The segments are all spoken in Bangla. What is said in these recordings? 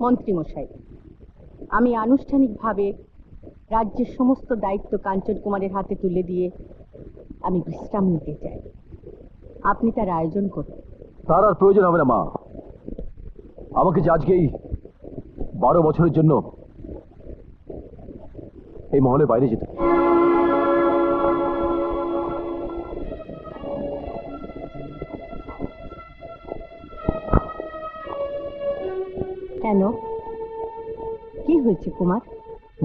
মন্ত্রী মশাই, আমি আনুষ্ঠানিকভাবে রাজ্যের সমস্ত দায়িত্ব কাঞ্চন কুমারের হাতে তুলে দিয়ে আমি বিশ্রাম নিতে চাই। আপনি তার আয়োজন করুন। তার আর প্রয়োজন হবে না মা। আমাকে যে আজকেই 12 বছরের জন্য এই মহলের বাইরে যেতে। কেন, কি হয়েছে কুমার?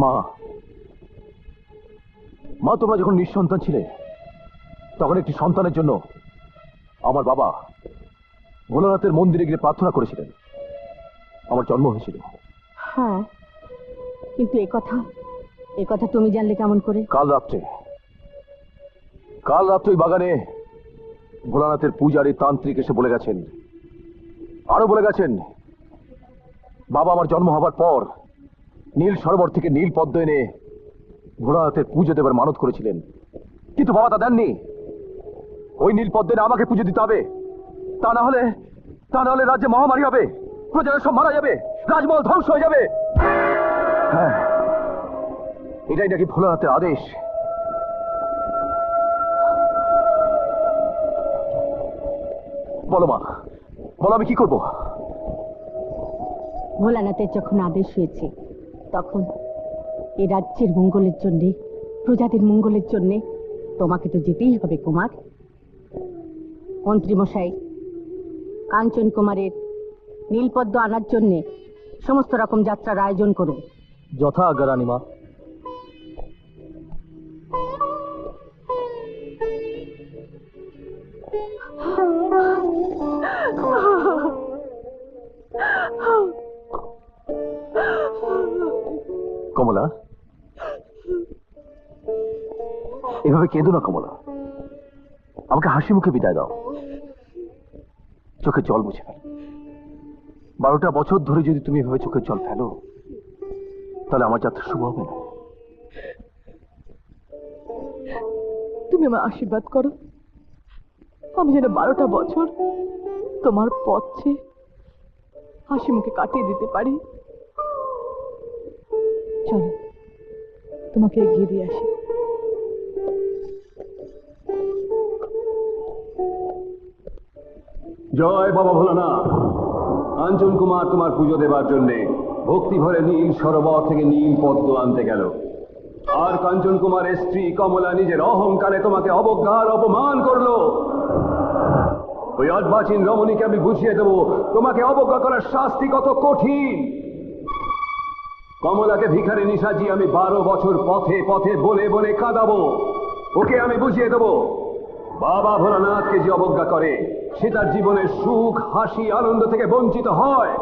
মা, মা তোমরা যখন নিঃসন্তান ছিলে তখন একটি সন্তানের জন্য আমার বাবা ভোলানাথের মন্দিরে গিয়ে প্রার্থনা করেছিলেন। আমার জন্ম হয়েছিল। হ্যাঁ, কিন্তু এ কথা তুমি জানলে কেমন করে? কাল রাত্রে ওই বাগানে ভোলানাথের পূজারী তান্ত্রিক এসে বলে গেছেন, আরো বলে গেছেন বাবা আমার জন্ম হবার পর নীল সরোবর থেকে নীল পদ্ম এনে ভোলানাথের পুজো দেবার মানত করেছিলেন, কিন্তু বাবা তা দেননি। ওই নীল পদ্ম এনে আমাকে পুজো দিতে হবে, তা না হলে রাজ্যে মহামারী হবে, প্রজারা সব মারা যাবে, রাজমহল ধ্বংস হয়ে যাবে। হ্যাঁ, এটাই নাকি ভোলানাথের আদেশ। বলো মা, বলো আমি কি করবো? ভোলানাথের যখন আদেশ হয়েছে তখন এ রাজ্যের মঙ্গলের জন্য, প্রজাদের মঙ্গলের জন্য তোমাকে তো যেতেই হবে কুমার। মন্ত্রী মশাই, কাঞ্চন কুমারের নীলপদ্ম আনার জন্য সমস্ত রকম যাত্রার আয়োজন করুন। যথা আজ্ঞা রানীমা। কমলা, এভাবে কেঁদো না কমলা, আমাকে হাসি মুখে বিদায় দাও। চোখে জল মুছে ফেলো। 12টা বছর ধরে যদি তুমি এভাবে চোখের জল ফেলো তাহলে আমার যাত্রা শুভ হবে না। তুমি আমার আশীর্বাদ করো, আমি যেন 12টা বছর তোমার পথ চেয়ে হাসি মুখে কাটিয়ে দিতে পারি। চলো, তোমাকে এগিয়ে দিয়ে আসি। জয় বাবা ভোলানাথ। কাঞ্চন কুমার তোমার পুজো দেবার জন্য ভক্তি ভরে নীল সরোবর থেকে নীল পদ্ম আনতে গেল, আর কাঞ্চন কুমারের স্ত্রী কমলা নিজের অহংকারে তোমাকে অবজ্ঞার অপমান করলো। ওই অর্বাচীন রমণীকে আমি বুঝিয়ে দেবো তোমাকে অবজ্ঞা করার শাস্তি কত কঠিন। কমলাকে ভিখারিনী সাজিয়ে আমি 12 বছর পথে পথে বলে বলে কাঁদাবো। ওকে আমি বুঝিয়ে দেবো বাবা ভোলানাথকে যে অবজ্ঞা করে সে তার জীবনের সুখ, হাসি, আনন্দ থেকে বঞ্চিত হয়।